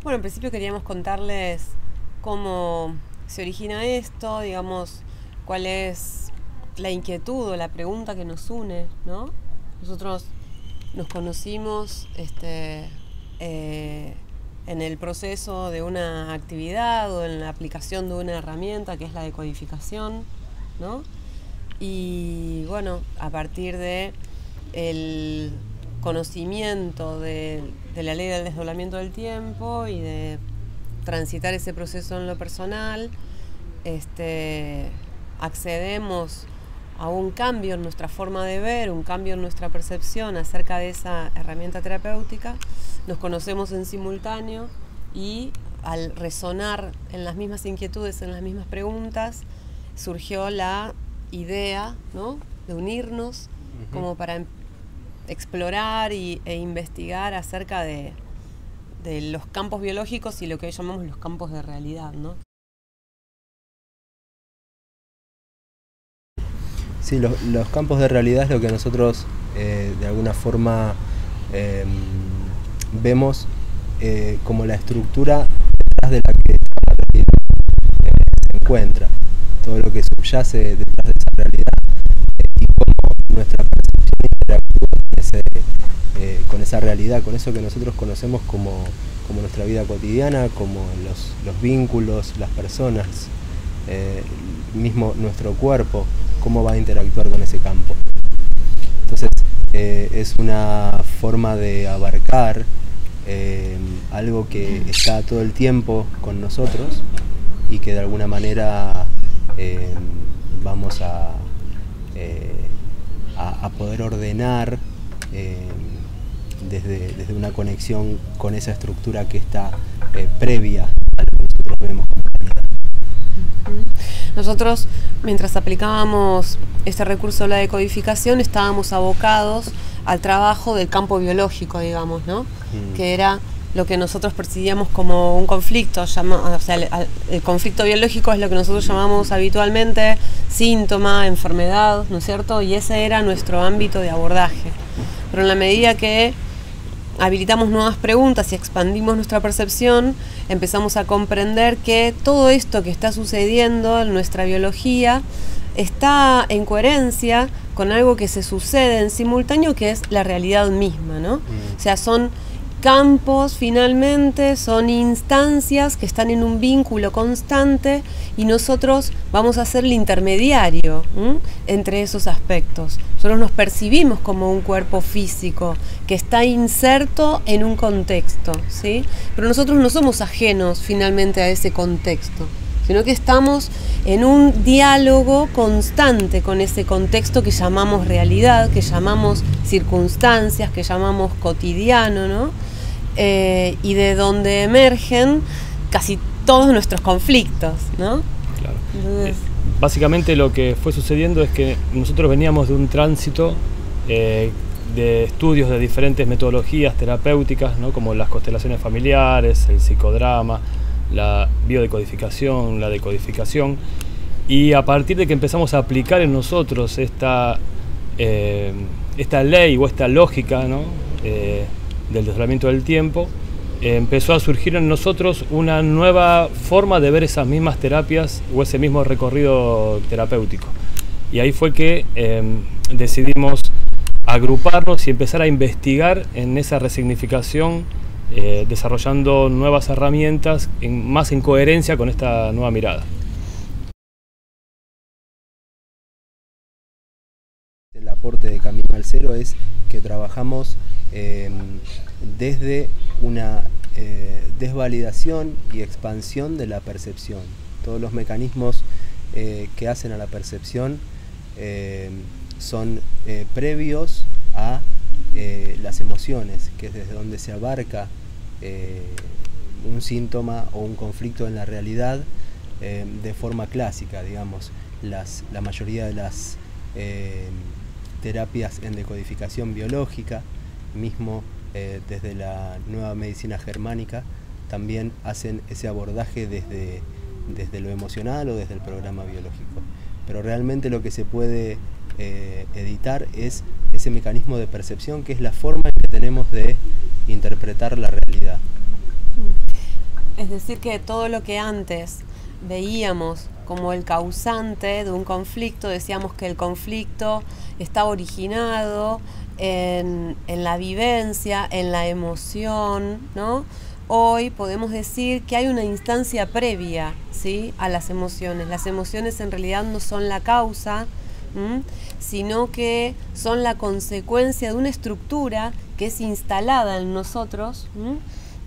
Bueno, en principio queríamos contarles cómo se origina esto, digamos, cuál es la inquietud o la pregunta que nos une, ¿no? Nosotros nos conocimos en el proceso de una actividad o en la aplicación de una herramienta que es la decodificación, ¿no? Y bueno, a partir de el conocimiento de la ley del desdoblamiento del tiempo y de transitar ese proceso en lo personal, accedemos a un cambio en nuestra forma de ver, un cambio en nuestra percepción acerca de esa herramienta terapéutica. Nos conocemos en simultáneo y al resonar en las mismas inquietudes, en las mismas preguntas, surgió la idea, ¿no?, de unirnos como para explorar e investigar acerca de los campos biológicos y lo que hoy llamamos los campos de realidad, ¿no? Sí, los campos de realidad es lo que nosotros de alguna forma vemos como la estructura detrás de la que la realidad se encuentra, todo lo que subyace detrás de esa realidad y cómo nuestra percepción interactúa con esa realidad, con eso que nosotros conocemos como nuestra vida cotidiana, como los vínculos, las personas, mismo nuestro cuerpo, cómo va a interactuar con ese campo. Entonces es una forma de abarcar algo que está todo el tiempo con nosotros y que de alguna manera vamos a poder ordenar desde una conexión con esa estructura que está previa a lo que nosotros vemos como realidad. Nosotros, mientras aplicábamos este recurso de la decodificación, estábamos abocados al trabajo del campo biológico, digamos, ¿no? Que era lo que nosotros percibíamos como un conflicto, o sea, el conflicto biológico es lo que nosotros llamamos habitualmente síntoma, enfermedad, ¿no es cierto? Y ese era nuestro ámbito de abordaje. Pero en la medida que habilitamos nuevas preguntas y expandimos nuestra percepción, empezamos a comprender que todo esto que está sucediendo en nuestra biología está en coherencia con algo que se sucede en simultáneo, que es la realidad misma, ¿no? O sea, son campos, finalmente, son instancias que están en un vínculo constante y nosotros vamos a ser el intermediario entre esos aspectos. Nosotros nos percibimos como un cuerpo físico que está inserto en un contexto, ¿sí? Pero nosotros no somos ajenos finalmente a ese contexto, sino que estamos en un diálogo constante con ese contexto que llamamos realidad, que llamamos circunstancias, que llamamos cotidiano, ¿no? Y de donde emergen casi todos nuestros conflictos, ¿no? Claro. Entonces, básicamente lo que fue sucediendo es que nosotros veníamos de un tránsito de estudios de diferentes metodologías terapéuticas, ¿no?, como las constelaciones familiares, el psicodrama, la biodecodificación, la decodificación, y a partir de que empezamos a aplicar en nosotros esta ley o esta lógica, ¿no?, del desdoblamiento del tiempo, empezó a surgir en nosotros una nueva forma de ver esas mismas terapias o ese mismo recorrido terapéutico. Y ahí fue que decidimos agruparnos y empezar a investigar en esa resignificación, desarrollando nuevas herramientas más en coherencia con esta nueva mirada. El aporte de Camino al Cero es que trabajamos desde una desvalidación y expansión de la percepción. Todos los mecanismos que hacen a la percepción son previos a las emociones, que es desde donde se abarca un síntoma o un conflicto en la realidad de forma clásica, digamos. La mayoría de las terapias en decodificación biológica, mismo desde la nueva medicina germánica, también hacen ese abordaje desde lo emocional o desde el programa biológico. Pero realmente lo que se puede editar es ese mecanismo de percepción, que es la forma en que tenemos de interpretar la realidad. Es decir, que todo lo que antes veíamos como el causante de un conflicto, decíamos que el conflicto está originado en la vivencia, en la emoción, ¿no? Hoy podemos decir que hay una instancia previa, ¿sí?, a las emociones. Las emociones en realidad no son la causa, sino que son la consecuencia de una estructura que es instalada en nosotros,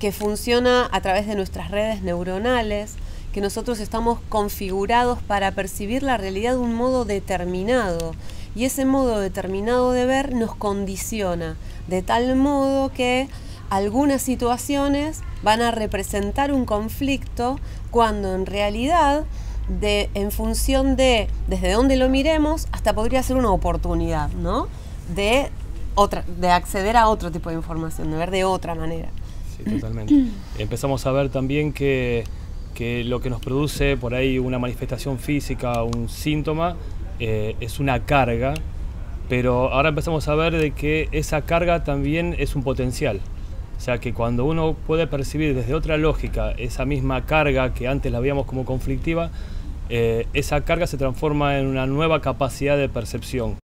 que funciona a través de nuestras redes neuronales, que nosotros estamos configurados para percibir la realidad de un modo determinado. Y ese modo determinado de ver nos condiciona, de tal modo que algunas situaciones van a representar un conflicto cuando en realidad, en función de desde dónde lo miremos, hasta podría ser una oportunidad, ¿no?, de acceder a otro tipo de información, de ver de otra manera. Sí, totalmente. Empezamos a ver también que lo que nos produce por ahí una manifestación física, un síntoma, es una carga, pero ahora empezamos a ver de que esa carga también es un potencial. O sea que cuando uno puede percibir desde otra lógica esa misma carga que antes la veíamos como conflictiva, esa carga se transforma en una nueva capacidad de percepción.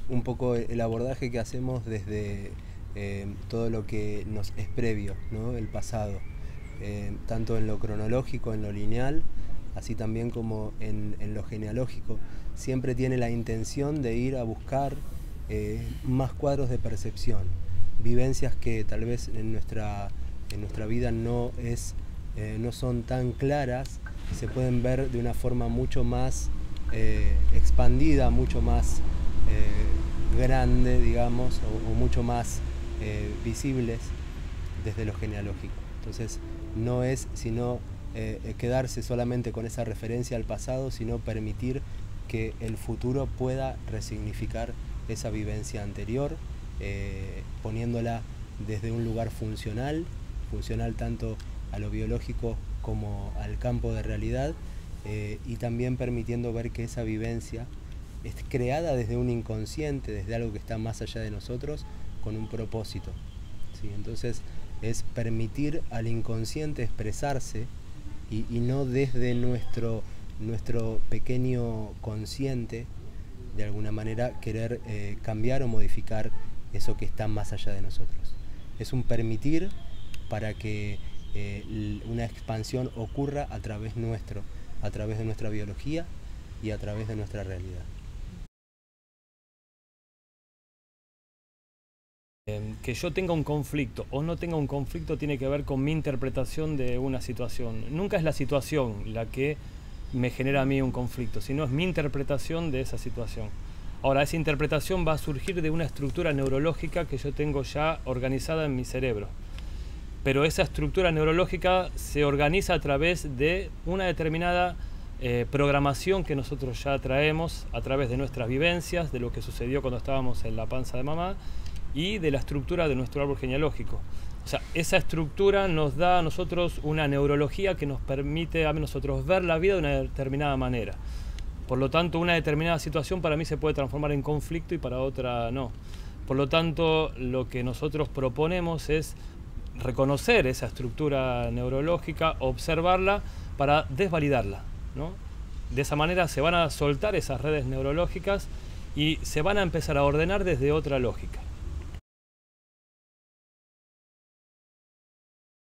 Un poco el abordaje que hacemos desde todo lo que nos es previo, ¿no?, el pasado, tanto en lo cronológico, en lo lineal, así también como en lo genealógico, siempre tiene la intención de ir a buscar más cuadros de percepción, vivencias que tal vez en nuestra vida no son tan claras, se pueden ver de una forma mucho más expandida, mucho más grande, digamos, o mucho más visibles desde lo genealógico. Entonces no es sino quedarse solamente con esa referencia al pasado, sino permitir que el futuro pueda resignificar esa vivencia anterior, poniéndola desde un lugar funcional tanto a lo biológico como al campo de realidad, y también permitiendo ver que esa vivencia es creada desde un inconsciente, desde algo que está más allá de nosotros, con un propósito, ¿sí? Entonces es permitir al inconsciente expresarse y no desde nuestro pequeño consciente, de alguna manera, querer cambiar o modificar eso que está más allá de nosotros. Es un permitir para que una expansión ocurra a través nuestro, a través de nuestra biología y a través de nuestra realidad. Que yo tenga un conflicto o no tenga un conflicto tiene que ver con mi interpretación de una situación. Nunca es la situación la que me genera a mí un conflicto, sino es mi interpretación de esa situación. Ahora, esa interpretación va a surgir de una estructura neurológica que yo tengo ya organizada en mi cerebro. Pero esa estructura neurológica se organiza a través de una determinada programación que nosotros ya traemos a través de nuestras vivencias, de lo que sucedió cuando estábamos en la panza de mamá, y de la estructura de nuestro árbol genealógico. O sea, esa estructura nos da a nosotros una neurología que nos permite a nosotros ver la vida de una determinada manera. Por lo tanto, una determinada situación para mí se puede transformar en conflicto y para otra no. Por lo tanto, lo que nosotros proponemos es reconocer esa estructura neurológica, observarla para desvalidarla, ¿no? De esa manera se van a soltar esas redes neurológicas y se van a empezar a ordenar desde otra lógica.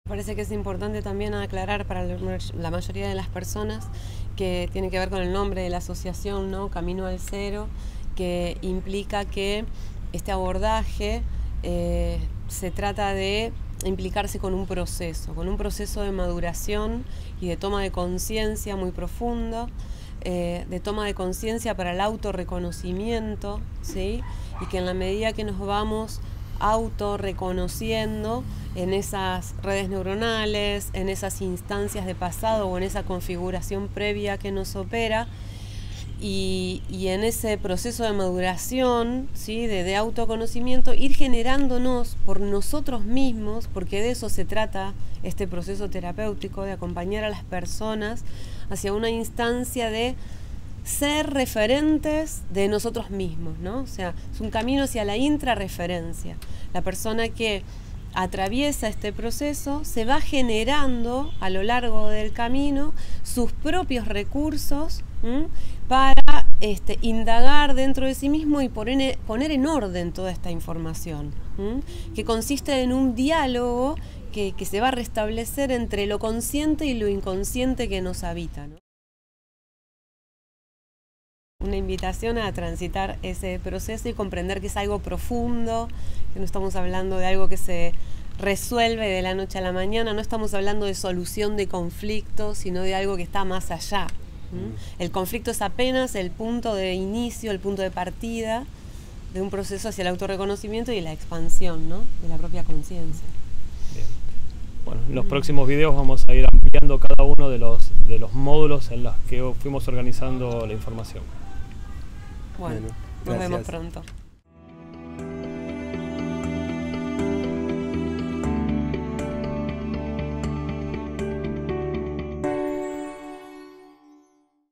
Me parece que es importante también aclarar para la mayoría de las personas que tiene que ver con el nombre de la asociación, ¿no?, Camino al Cero, que implica que este abordaje se trata de implicarse con un proceso de maduración y de toma de conciencia muy profundo, de toma de conciencia para el autorreconocimiento, ¿sí? Y que en la medida que nos vamos autorreconociendo en esas redes neuronales, en esas instancias de pasado o en esa configuración previa que nos opera, y en ese proceso de maduración, ¿sí?, de autoconocimiento, ir generándonos por nosotros mismos, porque de eso se trata este proceso terapéutico, de acompañar a las personas hacia una instancia de ser referentes de nosotros mismos, ¿no? O sea, es un camino hacia la intrarreferencia. La persona que atraviesa este proceso, se va generando a lo largo del camino sus propios recursos para indagar dentro de sí mismo y poner en orden toda esta información, que consiste en un diálogo que se va a restablecer entre lo consciente y lo inconsciente que nos habita, ¿no? Una invitación a transitar ese proceso y comprender que es algo profundo, que no estamos hablando de algo que se resuelve de la noche a la mañana, no estamos hablando de solución de conflictos, sino de algo que está más allá. El conflicto es apenas el punto de inicio, el punto de partida de un proceso hacia el autorreconocimiento y la expansión, ¿no?, de la propia conciencia. Bueno, en los próximos videos vamos a ir ampliando cada uno de los módulos en los que fuimos organizando la información. Bueno, nos vemos pronto.